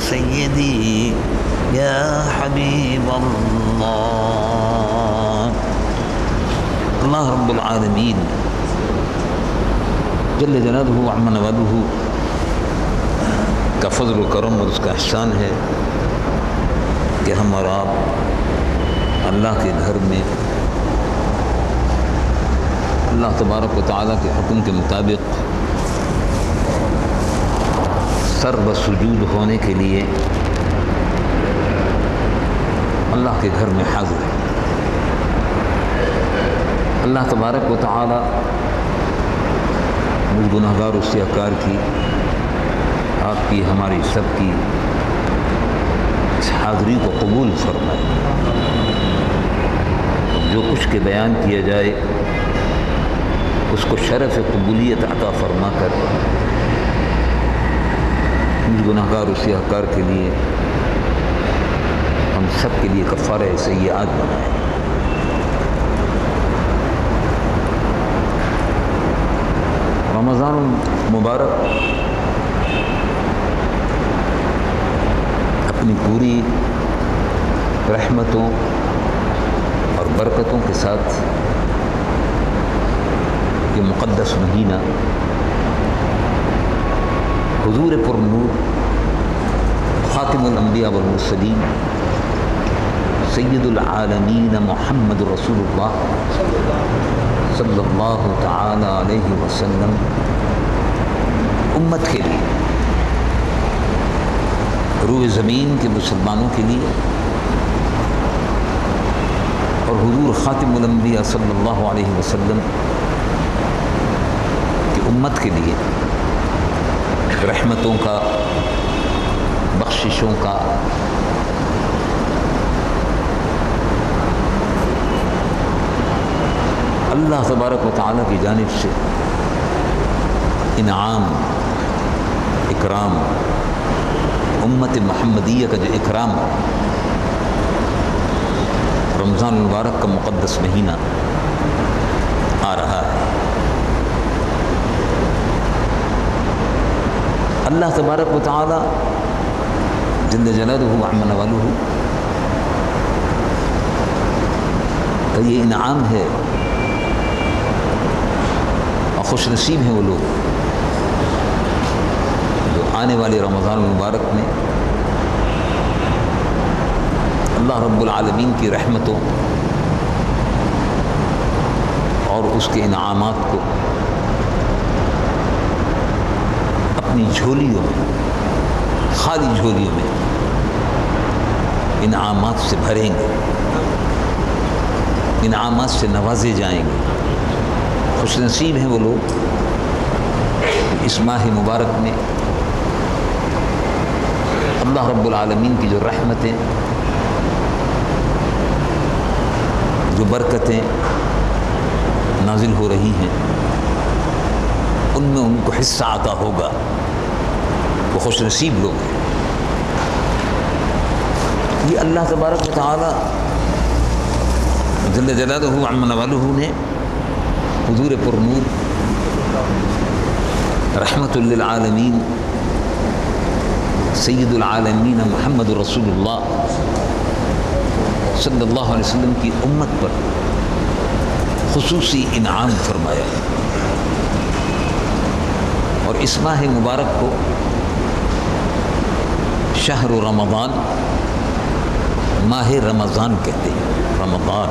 سيدي يا حبيب الله. اللہ رب العالمین جل جلالہ وعم نوالہ کا فضل و کرم اور اس کا احسان ہے کہ ہم اور آپ اللہ کے گھر میں اللہ تبارک و تعالیٰ کے حکم کے مطابق سر بسجود ہونے کے لیے اللہ کے گھر میں حاضر ہیں۔ اللہ تبارک و تعالیٰ مجھ گناہگار و سیاہکار کی، آپ کی، ہماری سب کی اس حاضری کو قبول فرمائے۔ جو کچھ کے بیان کیا جائے اس کو شرف قبولیت عطا فرما کر مجھ گناہگار و سیاہکار کے لیے، ہم سب کے لیے کفارہ سیئات بنائے۔ رمضان المبارک اپنی پوری رحمتوں اور برکتوں کے ساتھ یہ مقدس مہینہ حضور پر نور خاتم الانبیاء والمرسلین سید العالمین محمد رسول اللہ صلی اللہ تعالی علیہ وسلم امت کے لیے، روئے زمین کے مسلمانوں کے لیے اور حضور خاتم الانبیاء صلی اللہ علیہ وسلم کی امت کے لیے رحمتوں کا، بخششوں کا، اللہ تبارک و تعالیٰ کی جانب سے انعام، اکرام، امت محمدیہ کا جو اکرام رمضان المبارک کا مقدس مہینہ آ رہا ہے۔ اللہ تبارک و تعالیٰ جل جلالہ وعم نوالہ کا یہ انعام ہے، اور خوش نصیب ہیں وہ لوگ جو آنے والے رمضان المبارک میں اللہ رب العالمین کی رحمتوں اور اس کے انعامات کو اپنی جھولیوں میں، خالی جھولیوں میں انعامات سے بھریں گے، انعامات سے نوازے جائیں گے۔ خوش نصیب ہیں وہ لوگ اس ماہ مبارک میں اللہ رب العالمین کی جو رحمتیں، جو برکتیں نازل ہو رہی ہیں، ان میں ان کو حصہ عطا ہوگا، وہ خوش نصیب لوگ ہیں۔ یہ اللہ تبارک و تعالی جل جلالہ وعم نوالہ نے حضور پر نور رحمت للعالمین سید العالمین محمد رسول اللہ صلی اللہ علیہ وسلم کی امت پر خصوصی انعام فرمایا ہے، اور اس ماہ مبارک کو شہر رمضان، ماہ رمضان کہتے ہیں۔ رمضان،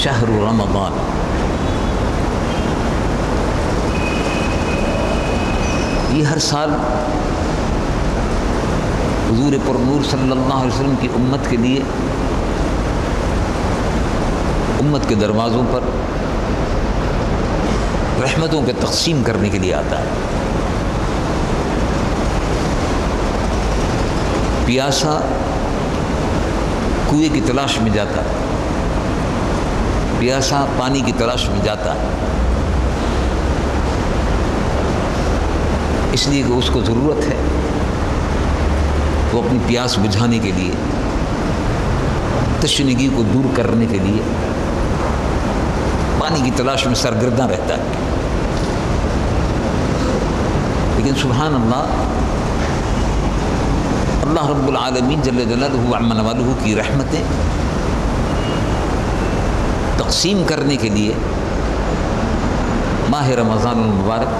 شہر رمضان، یہ ہر سال حضور پر نور صلی اللہ علیہ وسلم کی امت کے لیے امت کے دروازوں پر رحمتوں کے تقسیم کرنے کے لیے آتا ہے۔ پیاسا کنویں کی تلاش میں جاتا ہے، پیاسا پانی کی تلاش میں جاتا ہے، اس لیے کہ اس کو ضرورت ہے، وہ اپنی پیاس بجھانے کے لیے، تشنگی کو دور کرنے کے لیے پانی کی تلاش میں سرگرداں رہتا ہے۔ لیکن سبحان اللہ، اللہ رب العالمین جل جلالہ و عم نوالہ کی رحمتیں تقسیم کرنے کے لیے ماہ رمضان المبارک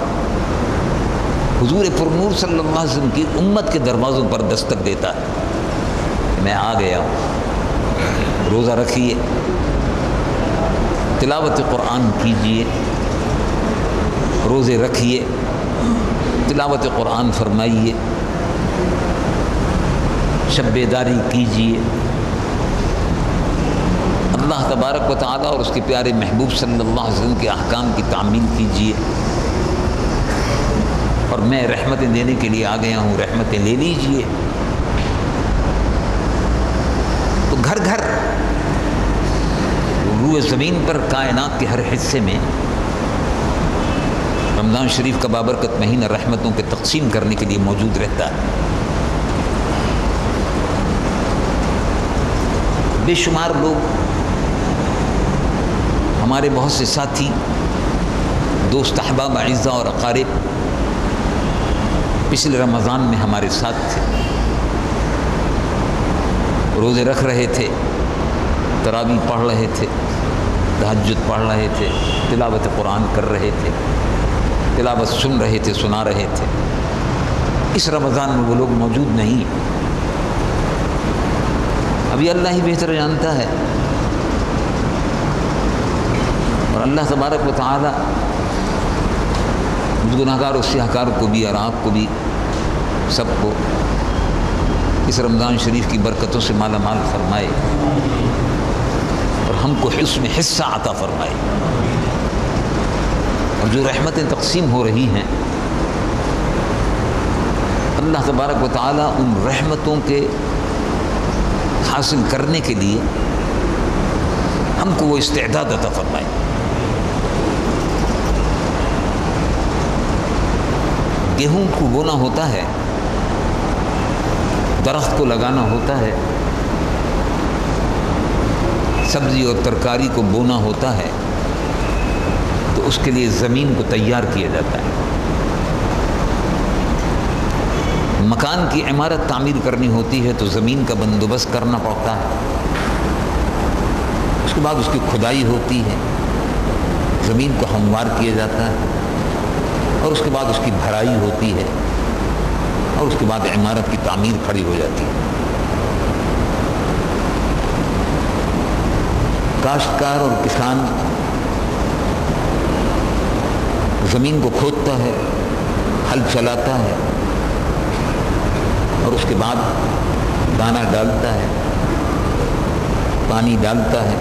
حضور پرنور صلی اللہ علیہ وسلم کی امت کے دروازوں پر دستک دیتا ہے. میں آ گیا ہوں، روزہ رکھیے، تلاوت قرآن کیجیے، روزے رکھیے، تلاوت قرآن فرمائیے، شب بیداری کیجیے، اللہ تبارک و تعالیٰ اور اس کے پیارے محبوب صلی اللہ علیہ وسلم کے احکام کی تعمیل کیجیے. اور میں رحمتیں دینے کے لیے آ گیا ہوں، رحمتیں لے لیجیے. تو گھر گھر روئے زمین پر کائنات کے ہر حصے میں رمضان شریف کا بابرکت مہینہ رحمتوں کے تقسیم کرنے کے لیے موجود رہتا ہے. بے شمار لوگ، ہمارے بہت سے ساتھی، دوست، احباب، اعزاء اور اقارب پچھلے رمضان میں ہمارے ساتھ تھے، روزے رکھ رہے تھے، تراویح پڑھ رہے تھے، تہجد پڑھ رہے تھے، تلاوت قرآن کر رہے تھے، تلاوت سن رہے تھے، سنا رہے تھے. اس رمضان میں وہ لوگ موجود نہیں. ابھی اللہ ہی بہتر جانتا ہے، اور اللہ تبارک و تعالی گناہگار و سیاہکار کو بھی اور آپ کو بھی، سب کو اس رمضان شریف کی برکتوں سے مالا مال فرمائے اور ہم کو اس میں حصہ عطا فرمائے. اور جو رحمتیں تقسیم ہو رہی ہیں، اللہ تبارک و تعالیٰ ان رحمتوں کے حاصل کرنے کے لیے ہم کو وہ استعداد عطا فرمائے. گیہوں کو بونا ہوتا ہے، درخت کو لگانا ہوتا ہے، سبزی اور ترکاری کو بونا ہوتا ہے، تو اس کے لیے زمین کو تیار کیا جاتا ہے. مکان کی عمارت تعمیر کرنی ہوتی ہے تو زمین کا بندوبست کرنا پڑتا ہے، اس کے بعد اس کی کھدائی ہوتی ہے، زمین کو ہموار کیا جاتا ہے، اور اس کے بعد اس کی بھرائی ہوتی ہے، اور اس کے بعد عمارت کی تعمیر کھڑی ہو جاتی ہے. کاشتکار اور کسان زمین کو کھودتا ہے، ہل چلاتا ہے، اور اس کے بعد دانہ ڈالتا ہے، پانی ڈالتا ہے،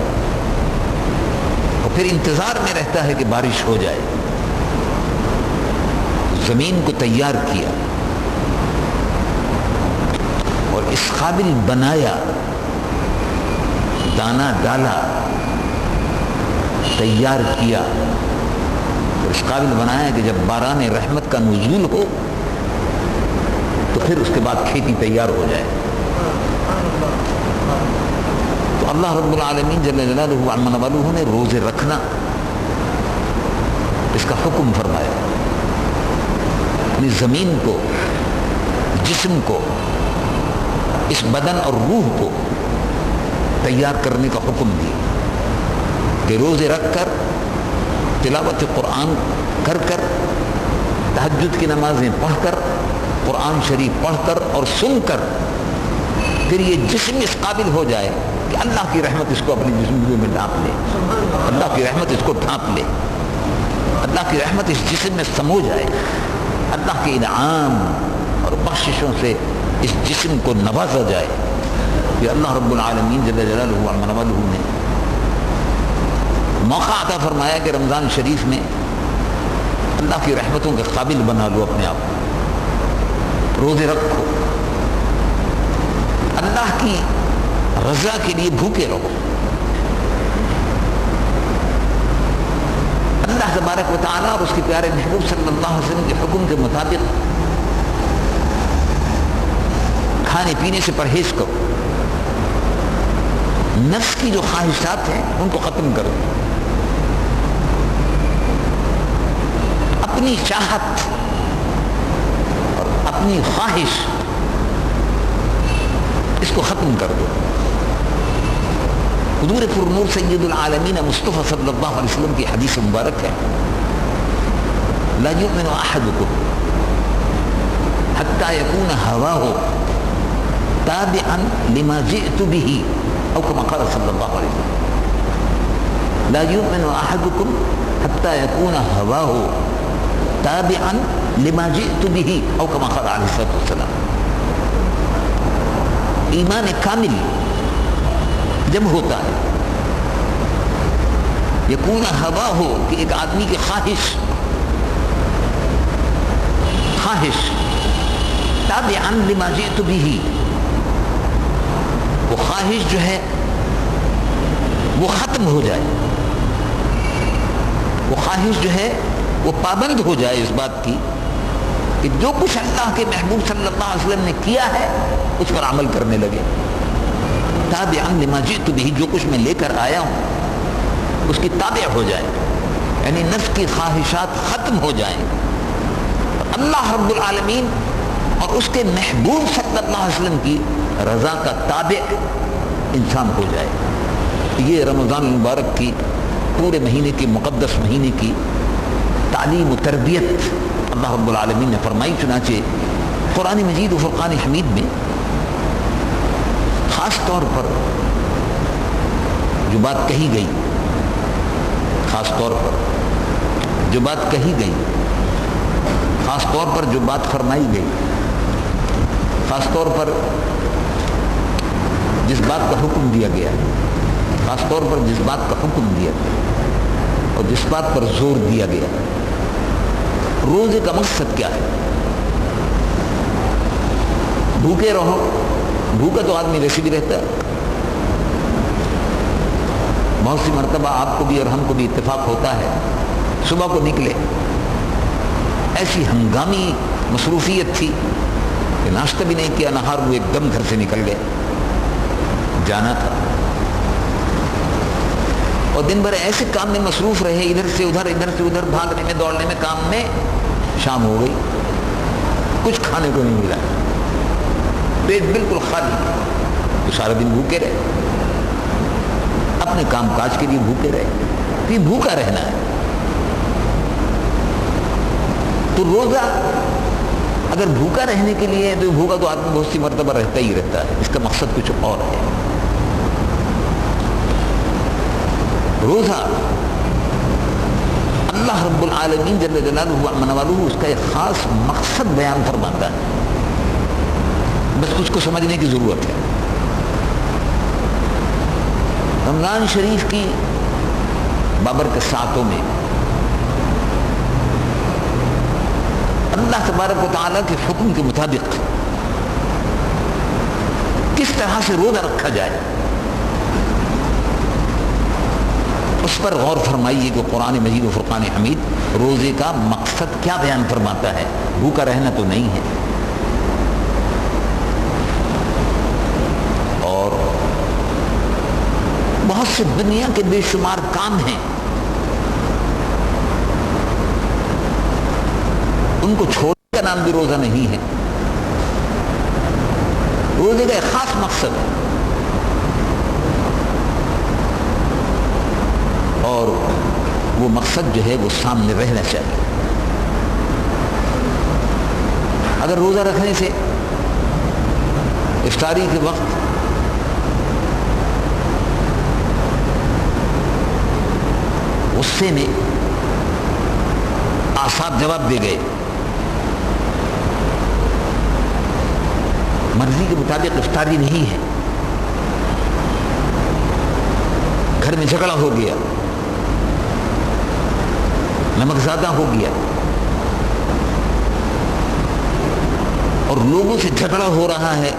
اور پھر انتظار میں رہتا ہے کہ بارش ہو جائے. زمین کو تیار کیا اور اس قابل بنایا، دانہ ڈالا، تیار کیا، اور اس قابل بنایا کہ جب باران رحمت کا نزول ہو تو پھر اس کے بعد کھیتی تیار ہو جائے. تو اللہ رب العالمین جل جلالہ و عم نوالہ نے روزے رکھنا اس کا حکم فرمایا. اپنی زمین کو، جسم کو، اس بدن اور روح کو تیار کرنے کا حکم دیا کہ روزے رکھ کر، تلاوت قرآن کر کر، تہجد کی نمازیں پڑھ کر، قرآن شریف پڑھ کر اور سن کر، پھر یہ جسم اس قابل ہو جائے کہ اللہ کی رحمت اس کو اپنی جسم میں ڈھانپ لے، اللہ کی رحمت اس کو ڈھانپ لے، اللہ کی رحمت اس جسم میں سمو جائے، اللہ کے انعام اور بخششوں سے اس جسم کو نوازا جائے. کہ اللہ رب العالمین جل جلالہ و عم نوالہ نے موقع عطا فرمایا کہ رمضان شریف میں اللہ کی رحمتوں کے قابل بنا لو اپنے آپ کو. روزے رکھو، اللہ کی رضا کے لیے بھوکے رہو. اللہ تبارک و تعالیٰ اور اس کے پیارے محبوب صلی اللہ علیہ وسلم کے حکم کے مطابق کھانے پینے سے پرہیز کرو. نفس کی جو خواہشات ہیں ان کو ختم کرو. اپنی چاہت اور اپنی خواہش اس کو ختم کر دو. حضور پر نور سید العالمین مصطفیٰ صلی اللہ علیہ وسلم کی حدیث مبارک ہے، لا یؤمن احدکم حتی یکون ہواہ تابعا لما جئت به او کما قال صلی اللہ علیہ وسلم. لا یؤمن احدکم حتی یکون ہواہ تابعا لما جئت به او کما قال علیہ السلام. ایمان کامل جب ہوتا ہے یکون ہوا ہو کہ ایک آدمی کی خواہش تابعا لما جئت به، وہ خواہش جو ہے وہ ختم ہو جائے، وہ خواہش جو ہے وہ پابند ہو جائے اس بات کی کہ جو کچھ اللہ کے محبوب صلی اللہ علیہ وسلم نے کیا ہے اس پر عمل کرنے لگے. تابعا لما جئت به، جو کچھ میں لے کر آیا ہوں اس کی تابع ہو جائے، یعنی نفس کی خواہشات ختم ہو جائیں، اللہ رب العالمین اور اس کے محبوب صلی اللہ علیہ وسلم کی رضا کا تابع انسان ہو جائے. یہ رمضان المبارک کی پورے مہینے کی مقدس مہینے کی تعلیم و تربیت اللہ رب العالمین نے فرمائی. چنانچہ قرآن مجید و فرقان حمید میں خاص طور پر جو بات کہی گئی، خاص طور پر جو بات کہی گئی، خاص طور پر جو بات فرمائی گئی، خاص طور پر جس بات کا حکم دیا گیا، خاص طور پر جس بات کا حکم دیا گیا اور جس بات پر زور دیا گیا، روزے کا مقصد کیا ہے؟ بھوکے رہو، بھوکا تو آدمی ویسے بھی رہتا ہے. بہت سی مرتبہ آپ کو بھی اور ہم کو بھی اتفاق ہوتا ہے، صبح کو نکلے، ایسی ہنگامی مصروفیت تھی کہ ناشتہ بھی نہیں کیا، نہار وہ ایک دم گھر سے نکل گئے، جانا تھا، اور دن بھر ایسے کام میں مصروف رہے، ادھر سے ادھر بھاگنے میں، دوڑنے میں، کام میں، شام ہو گئی، کچھ کھانے کو نہیں ملا، پیٹ بالکل خالی، تو سارا دن بھوکے رہے، اپنے کام کاج کے لیے بھوکے رہے. یہ بھوکا رہنا ہے. تو روزہ اگر بھوکا رہنے کے لیے ہے تو بھوکا تو آدمی بہت سی مرتبہ رہتا ہی رہتا ہے، اس کا مقصد کچھ اور ہے. روزہ اللہ رب العالمین جل جلالہ منوالہ اس کا ایک خاص مقصد بیان فرماتا ہے، بس کچھ کو سمجھنے کی ضرورت ہے. رمضان شریف کی بابرکت ساعتوں میں اللہ تبارک و تعالیٰ کے حکم کے مطابق کس طرح سے روزہ رکھا جائے اس پر غور فرمائیے کہ قرآن مجید و فرقان حمید روزے کا مقصد کیا بیان فرماتا ہے. بھوکا رہنا تو نہیں ہے، اور بہت سے دنیا کے بے شمار کام ہیں، ان کو چھوڑنے کا نام بھی روزہ نہیں ہے. روزے کا ایک خاص مقصد ہے، اور وہ مقصد جو ہے وہ سامنے رہنا چاہیے. اگر روزہ رکھنے سے افطاری کے وقت غصے میں اعصاب جواب دے گئے، مرضی کے مطابق افطاری نہیں ہے، گھر میں جھگڑا ہو گیا، نمک زیادہ ہو گیا، اور لوگوں سے جھگڑا ہو رہا ہے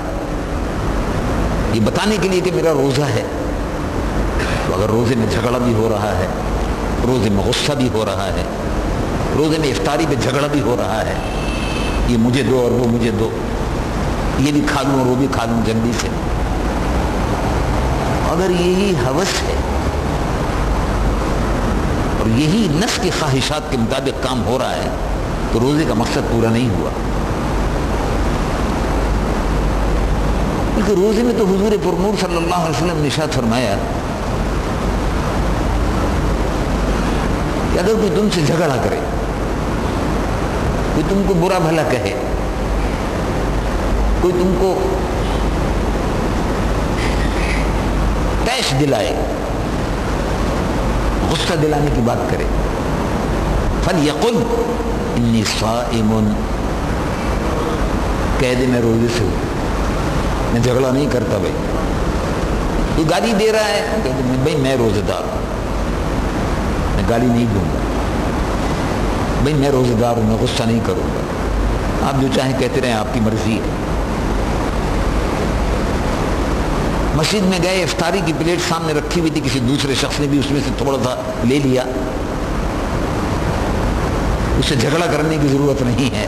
یہ بتانے کے لیے کہ میرا روزہ ہے، تو اگر روزے میں جھگڑا بھی ہو رہا ہے، روزے میں غصہ بھی ہو رہا ہے، روزے میں افطاری پہ جھگڑا بھی ہو رہا ہے، یہ مجھے دو اور وہ مجھے دو، یہ بھی کھا لوں اور وہ بھی کھا لوں جلدی سے، اگر یہی ہوس ہے اور یہی نفس کی خواہشات کے مطابق کام ہو رہا ہے تو روزے کا مقصد پورا نہیں ہوا. بلکہ روزے میں تو حضور پرنور صلی اللہ علیہ وسلم نے ارشاد فرمایا کہ اگر کوئی تم سے جھگڑا کرے، کوئی تم کو برا بھلا کہے، کوئی تم کو تیش دلائے، غصہ دلانے کی بات کرے، فَلْيَقُلْ إِنِّي صَائِمٌ، کہہ دے میں روزے سے ہوں، میں جھگڑا نہیں کرتا بھائی۔ تو گالی دے رہا ہے، کہہ دے بھائی میں روزہ دار ہوں، میں گالی نہیں دوں گا، بھائی میں روزہ دار ہوں، میں غصہ نہیں کروں گا، آپ جو چاہیں کہتے رہیں، آپ کی مرضی ہے۔ مسجد میں گئے، افطاری کی پلیٹ سامنے رکھی ہوئی تھی، کسی دوسرے شخص نے بھی اس میں سے تھوڑا سا لے لیا، اسے جھگڑا کرنے کی ضرورت نہیں ہے،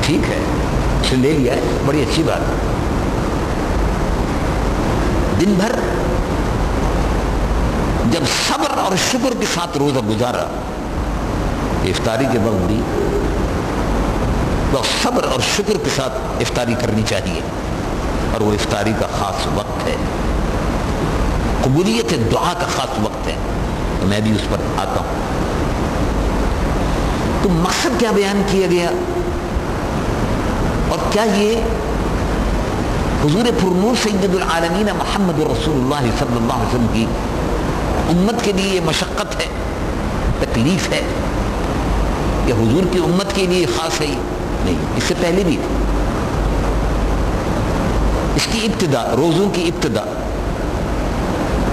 ٹھیک ہے، اسے لے لیا ہے، بڑی اچھی بات ہے۔ دن بھر جب صبر اور شکر کے ساتھ روزہ گزارا، افطاری کے وقت بھی تو صبر اور شکر کے ساتھ افطاری کرنی چاہیے، اور وہ افطاری کا خاص وقت ہے، قبولیت دعا کا خاص وقت ہے، تو میں بھی اس پر آتا ہوں۔ تو مقصد کیا بیان کیا گیا، اور کیا یہ حضور پرنور سید العالمین محمد رسول اللہ صلی اللہ علیہ وسلم کی امت کے لیے مشقت ہے، تکلیف ہے، یا حضور کی امت کے لیے خاص ہے؟ نہیں، اس سے پہلے بھی تھی۔ اس کی ابتدا، روزوں کی ابتدا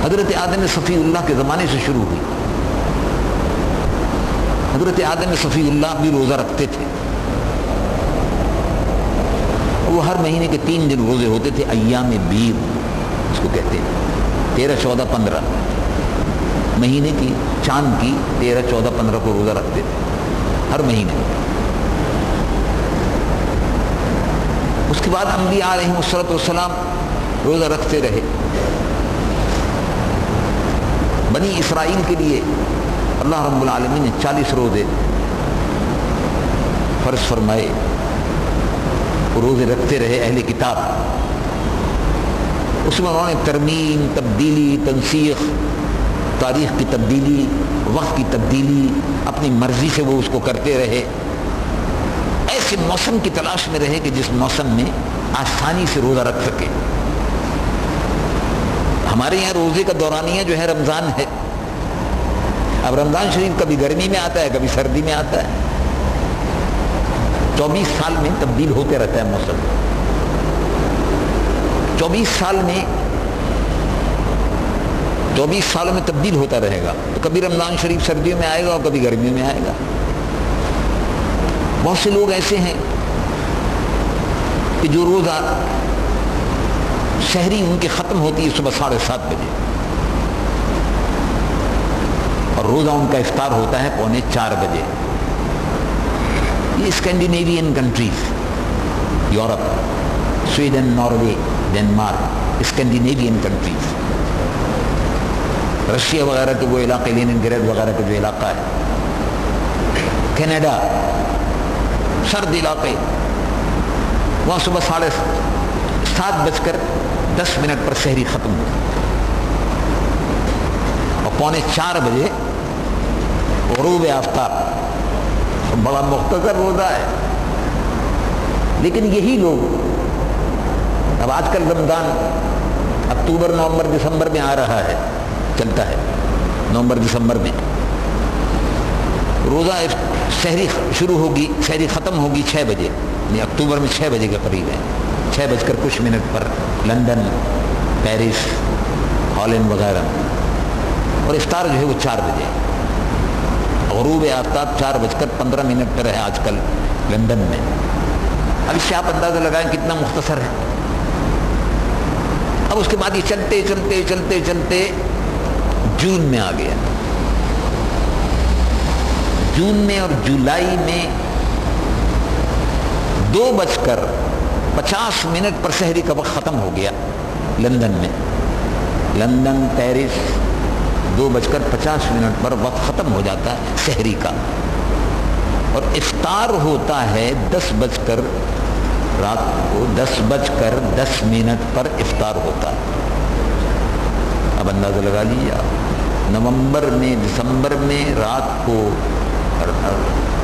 حضرت آدم صفی اللہ کے زمانے سے شروع ہوئی۔ حضرت آدم صفی اللہ بھی روزہ رکھتے تھے، وہ ہر مہینے کے 3 دن روزے ہوتے تھے، ایام بیض اس کو کہتے ہیں، 13، 14، 15 مہینے کی، چاند کی 13، 14، 15 کو روزہ رکھتے تھے ہر مہینے۔ اس کے بعد انبیاء علیہم السلام روزہ رکھتے رہے۔ بنی اسرائیل کے لیے اللہ رب العالمین نے 40 روزے فرض فرمائے، وہ روزے رکھتے رہے اہل کتاب۔ اس میں انہوں نے ترمیم، تبدیلی، تنسیخ، تاریخ کی تبدیلی، وقت کی تبدیلی، اپنی مرضی سے وہ اس کو کرتے رہے۔ ایسے موسم کی تلاش میں رہے کہ جس موسم میں آسانی سے روزہ رکھ سکے۔ ہمارے یہاں روزے کا دورانیہ جو ہے رمضان ہے۔ اب رمضان شریف کبھی گرمی میں آتا ہے، کبھی سردی میں آتا ہے، 24 سال میں تبدیل ہوتے رہتا ہے موسم۔ 24 سالوں میں تبدیل ہوتا رہے گا، تو کبھی رمضان شریف سردیوں میں آئے گا اور کبھی گرمیوں میں آئے گا۔ بہت سے لوگ ایسے ہیں کہ جو روزہ شہری ان کی ختم ہوتی ہے صبح 7:30 بجے، اور روزہ ان کا افطار ہوتا ہے 3:45 بجے۔ یہ Scandinavian countries, Europe, Sweden, Norway, Denmark, Scandinavian countries, Russia وغیرہ کے وہ علاقے، لینن گریڈ وغیرہ کا جو علاقہ ہے، کینیڈا، سرد علاقے، وہاں صبح 7:10 پر سحری ختم ہوتی اور 3:45 بجے غروب آفتاب۔ بڑا مختصر روزہ ہے، لیکن یہی لوگ، اب آج کل رمضان اکتوبر، نومبر، دسمبر میں آ رہا ہے، چلتا ہے نومبر، دسمبر میں روزہ سحری شروع ہوگی، سحری ختم ہوگی 6 بجے، یعنی اکتوبر میں 6 بجے کے قریب ہے، 6:00 پر لندن، پیرس، ہالینڈ وغیرہ، اور افطار جو ہے وہ 4 بجے۔ غروب آفتاب 4:15 پر ہے آج کل لندن میں۔ اب اس سے آپ اندازہ لگائیں کتنا مختصر ہے۔ اب اس کے بعد یہ چلتے چلتے چلتے چلتے جون میں آ گیا۔ جون میں اور جولائی میں 2:50 پر سحری کا وقت ختم ہو گیا لندن میں۔ لندن، پیرس، 2:50 پر وقت ختم ہو جاتا ہے سحری کا، اور افطار ہوتا ہے رات کو 10:10 پر افطار ہوتا ہے۔ اب اندازہ لگا لیجیے آپ، نومبر میں دسمبر میں رات کو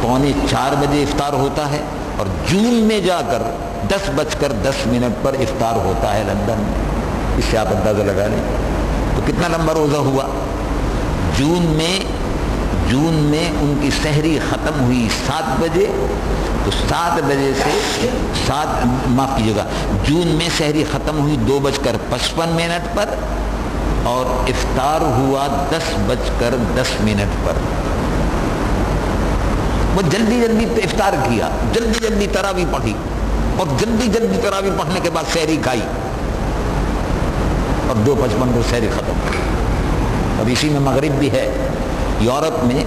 3:45 بجے افطار ہوتا ہے، اور جون میں جا کر 10:10 پر افطار ہوتا ہے لندن میں۔ اس سے آپ اندازہ لگا لیں تو کتنا لمبا روزہ ہوا۔ جون میں ان کی سحری ختم ہوئی 7 بجے، تو 7 بجے سے معاف کیجیے گا، جون میں سحری ختم ہوئی 2:55 پر، اور افطار ہوا 10:10 پر۔ وہ جلدی افطار کیا، جلدی تراویح پڑھی، اور جلدی تراویح پڑھنے کے بعد سحری کھائی، اور 2:55 کو سحری ختم کی۔ اب اسی میں مغرب بھی ہے۔ یورپ میں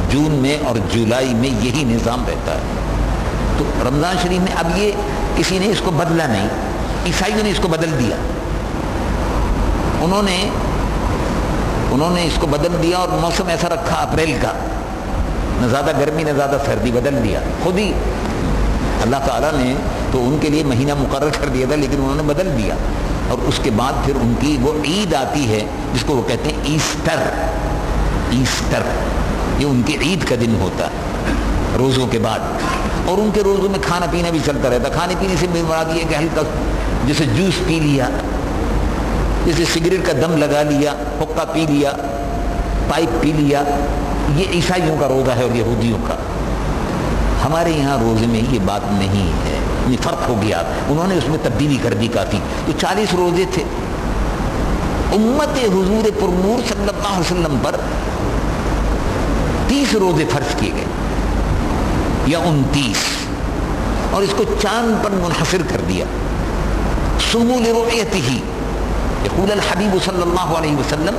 جون میں اور جولائی میں یہی نظام رہتا ہے۔ تو رمضان شریف میں اب یہ کسی نے اس کو بدلا نہیں، عیسائیوں نے اس کو بدل دیا، انہوں نے اس کو بدل دیا، اور موسم ایسا رکھا اپریل کا، نہ زیادہ گرمی نہ زیادہ سردی، بدل دیا خود ہی اللہ تعالیٰ نے۔ تو ان کے لیے مہینہ مقرر کر دیا تھا، لیکن انہوں نے بدل دیا، اور اس کے بعد پھر ان کی وہ عید آتی ہے جس کو وہ کہتے ہیں ایسٹر، یہ ان کی عید کا دن ہوتا ہے روزوں کے بعد، اور ان کے روزوں میں کھانا پینا بھی چلتا رہتا۔ کھانے پینے سے مراد یہ کہ ہلکا جیسے جوس پی لیا، جیسے سگریٹ کا دم لگا لیا، حقہ پی لیا، پائپ پی لیا، یہ عیسائیوں کا روزہ ہے اور یہودیوں کا۔ ہمارے یہاں روزے میں یہ بات نہیں ہے، یہ فرق ہو گیا، انہوں نے اس میں تبدیلی کر دی کافی۔ تو 40 روزے تھے، امت حضور پر نور صلی اللہ علیہ وسلم پر 30 روزے فرض کیے گئے یا 29، اور اس کو چاند پر منحصر کر دیا۔ صوموا لرؤیتہ، یقول الحبیب صلی اللہ علیہ وسلم